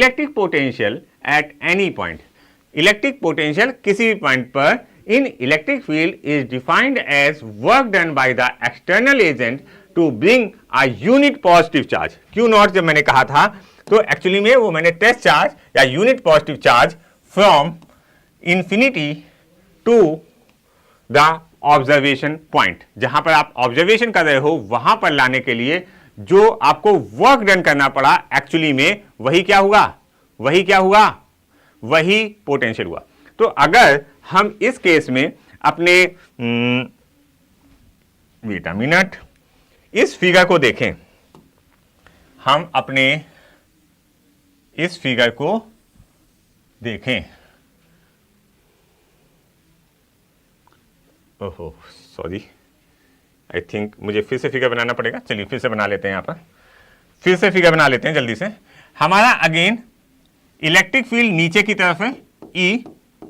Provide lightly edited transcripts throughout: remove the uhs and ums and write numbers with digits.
Electric potential at any point, electric potential किसी भी point पर in electric field is defined as work done by the external agent to bring a unit positive charge. Q naught जब मैंने कहा था तो actually में वो मैंने टेस्ट चार्ज या unit positive charge from infinity to the observation point, जहां पर आप ऑब्जर्वेशन कर रहे हो वहां पर लाने के लिए जो आपको वर्क डन करना पड़ा, एक्चुअली में वही क्या हुआ, वही पोटेंशियल हुआ। तो अगर हम इस केस में अपने वेट अ मिनट, इस फिगर को देखें, हम अपने इस फिगर को देखें, ओहो सॉरी, आई थिंक मुझे फिर से फिगर बनाना पड़ेगा। चलिए फिर से बना लेते हैं, यहां पर फिर से फिगर बना लेते हैं जल्दी से। हमारा अगेन इलेक्ट्रिक फील्ड नीचे की तरफ है ई,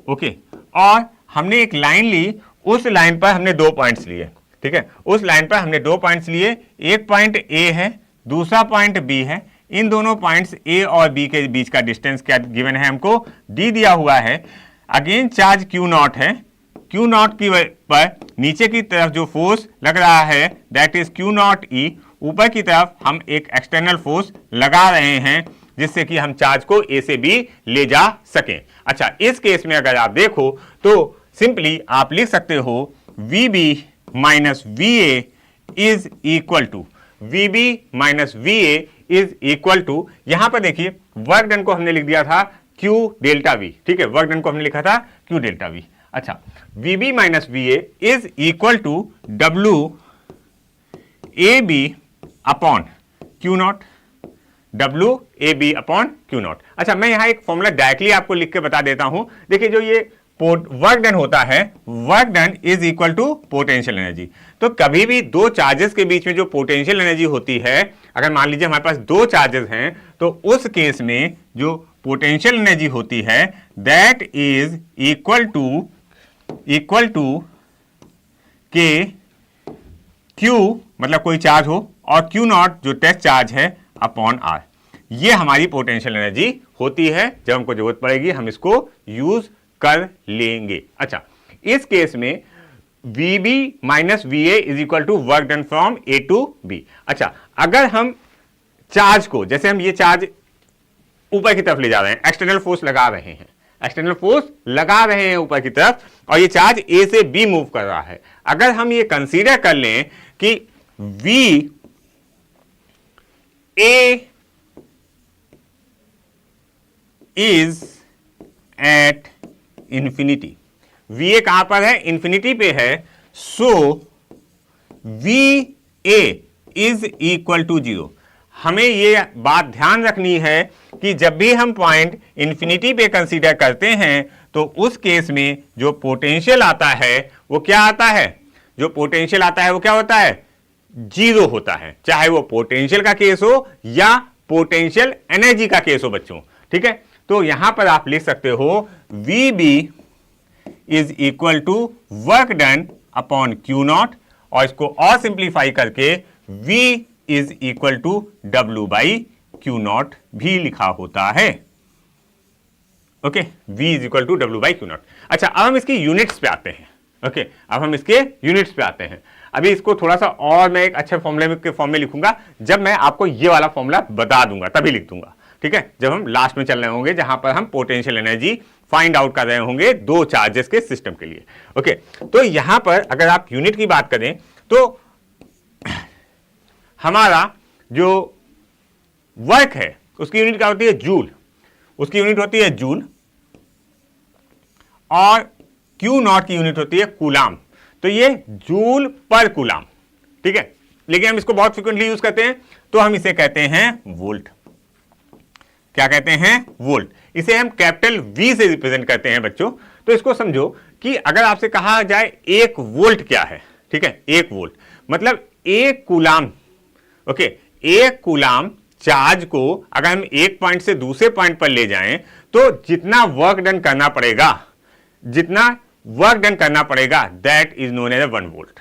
ओके, और हमने एक लाइन ली, उस लाइन पर हमने 2 पॉइंट्स लिए, ठीक है, उस लाइन पर हमने 2 पॉइंट्स लिए, एक पॉइंट ए है, दूसरा पॉइंट बी है। इन दोनों पॉइंट्स ए और बी के बीच का डिस्टेंस क्या गिवन है, हमको डी दिया हुआ है। अगेन चार्ज क्यू नॉट है, क्यू नॉट की पर नीचे की तरफ जो फोर्स लग रहा है दैट इज क्यू नॉट ई, ऊपर की तरफ हम एक एक्सटर्नल फोर्स लगा रहे हैं जिससे कि हम चार्ज को ए से बी ले जा सकें। अच्छा, इस केस में अगर आप देखो तो सिंपली आप लिख सकते हो VB minus VA is equal to, VB minus VA is equal to, यहां पर देखिए वर्क डन को हमने लिख दिया था Q डेल्टा V, ठीक है, वर्क डन को हमने लिखा था Q डेल्टा V। अच्छा, VB minus VA is equal to W AB upon Q naught, WAB upon Q naught. अच्छा, मैं यहां एक फॉर्मूला डायरेक्टली आपको लिख के बता देता हूं। देखिए जो ये वर्क डन होता है, work done is equal to potential energy. तो कभी भी 2 चार्जेस के बीच में जो पोटेंशियल एनर्जी होती है, अगर मान लीजिए हमारे पास 2 चार्जेस हैं, तो उस केस में जो पोटेंशियल एनर्जी होती है दैट इज इक्वल टू के क्यू, मतलब कोई चार्ज हो, और क्यू नॉट जो टेस्ट चार्ज है अपॉन आर। ये हमारी पोटेंशियल एनर्जी होती है, जब हमको जरूरत पड़ेगी हम इसको यूज कर लेंगे। अच्छा, इस केस में VB minus VA is equal to work done from A to B। अच्छा, अगर हम चार्ज को, जैसे हम ये चार्ज ऊपर की तरफ ले जा रहे हैं, एक्सटर्नल फोर्स लगा रहे हैं, एक्सटर्नल फोर्स लगा रहे हैं ऊपर की तरफ, और ये चार्ज A से B मूव कर रहा है। अगर हम ये कंसीडर कर लें कि VA is at infinity, VA कहां पर है, इंफिनिटी पे है, सो VA इज इक्वल टू 0। हमें ये बात ध्यान रखनी है कि जब भी हम पॉइंट इंफिनिटी पे कंसीडर करते हैं तो उस केस में जो पोटेंशियल आता है वो क्या आता है, जो पोटेंशियल आता है वो क्या होता है, 0 होता है, चाहे वो पोटेंशियल का केस हो या पोटेंशियल एनर्जी का केस हो बच्चों, ठीक है। तो यहां पर आप लिख सकते हो VB is equal to work done upon Q naught, और इसको और सिंप्लीफाई करके V is equal to W by Q naught भी लिखा होता है। Okay, V is equal to W by Q naught. अच्छा, अब हम इसकी यूनिट्स पे आते हैं। ओके, अब हम इसके यूनिट्स पे आते हैं। अभी इसको थोड़ा सा और मैं एक अच्छे फॉर्मूले के फॉर्म में लिखूंगा, जब मैं आपको ये वाला फॉर्मूला बता दूंगा तभी लिख दूंगा, ठीक है, जब हम लास्ट में चल रहे होंगे जहां पर हम पोटेंशियल एनर्जी फाइंड आउट कर रहे होंगे 2 चार्जेस के सिस्टम के लिए। ओके, तो यहां पर अगर आप यूनिट की बात करें तो हमारा जो वर्क है उसकी यूनिट क्या होती है, जूल, उसकी यूनिट होती है जूल, और Q नॉट की यूनिट होती है कूलाम। तो ये जूल पर कूलाम, ठीक है, लेकिन हम इसको बहुत फ्रिक्वेंटली यूज करते हैं तो हम इसे कहते हैं वोल्ट। क्या कहते हैं, वोल्ट। इसे हम कैपिटल V से रिप्रेजेंट करते हैं बच्चों। तो इसको समझो कि अगर आपसे कहा जाए 1 वोल्ट क्या है, ठीक है, 1 वोल्ट मतलब 1 कूलाम। ओके, 1 कूलाम चार्ज को अगर हम एक पॉइंट से दूसरे पॉइंट पर ले जाएं तो जितना वर्क डन करना पड़ेगा that is known as 1 volt.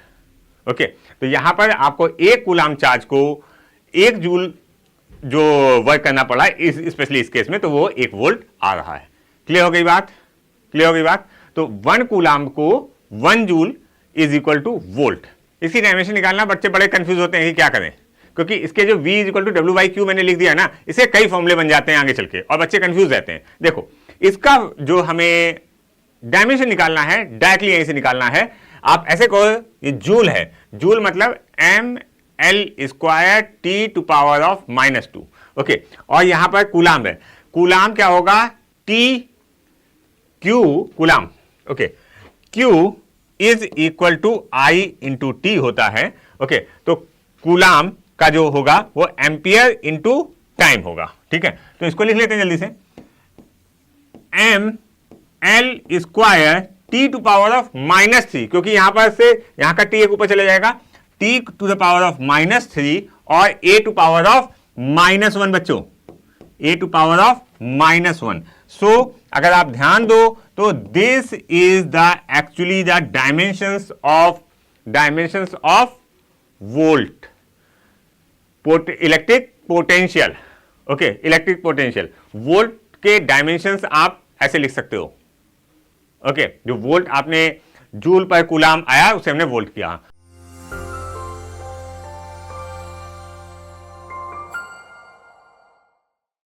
Okay, तो यहां पर आपको 1 कूलाम चार्ज को 1 जूल जो वर्क करना पड़ा इस स्पेशली इस केस में, तो वो 1 वोल्ट आ रहा है। क्लियर हो गई बात? क्लियर हो गई बात? तो 1 कूलाम को 1 joule is equal two volt. इसकी डायमेंशन निकालना बच्चे बड़े कंफ्यूज होते हैं कि क्या करें, क्योंकि इसके जो V equal to W by Q मैंने लिख दिया ना, इससे कई फॉर्मूले बन जाते हैं आगे चल के और बच्चे कंफ्यूज रहते हैं। देखो इसका जो हमें डायमेंशन निकालना है डायरेक्टली यहीं से निकालना है। आप ऐसे कहो ये जूल है, जूल मतलब ml² T to power of -2। Okay, और यहां पर कूलाम है, कूलाम क्या होगा? T Q coulomb. Okay, Q is equal to I into T होता है। ओके, तो कूलाम का जो होगा वो एम्पियर इंटू टाइम होगा। ठीक है, तो इसको लिख लेते हैं जल्दी से, ml² T to power of -3, क्योंकि यहां पर से यहां का T एक ऊपर चले जाएगा, T to the power of -3 और A टू पावर ऑफ -1 बच्चों, A टू पावर ऑफ -1। सो अगर आप ध्यान दो तो this is the actually the dimensions of volt, electric potential. Okay, electric potential, volt के डायमेंशंस आप ऐसे लिख सकते हो। ओके, जो वोल्ट आपने जूल पर कूलाम आया उसे हमने वोल्ट किया।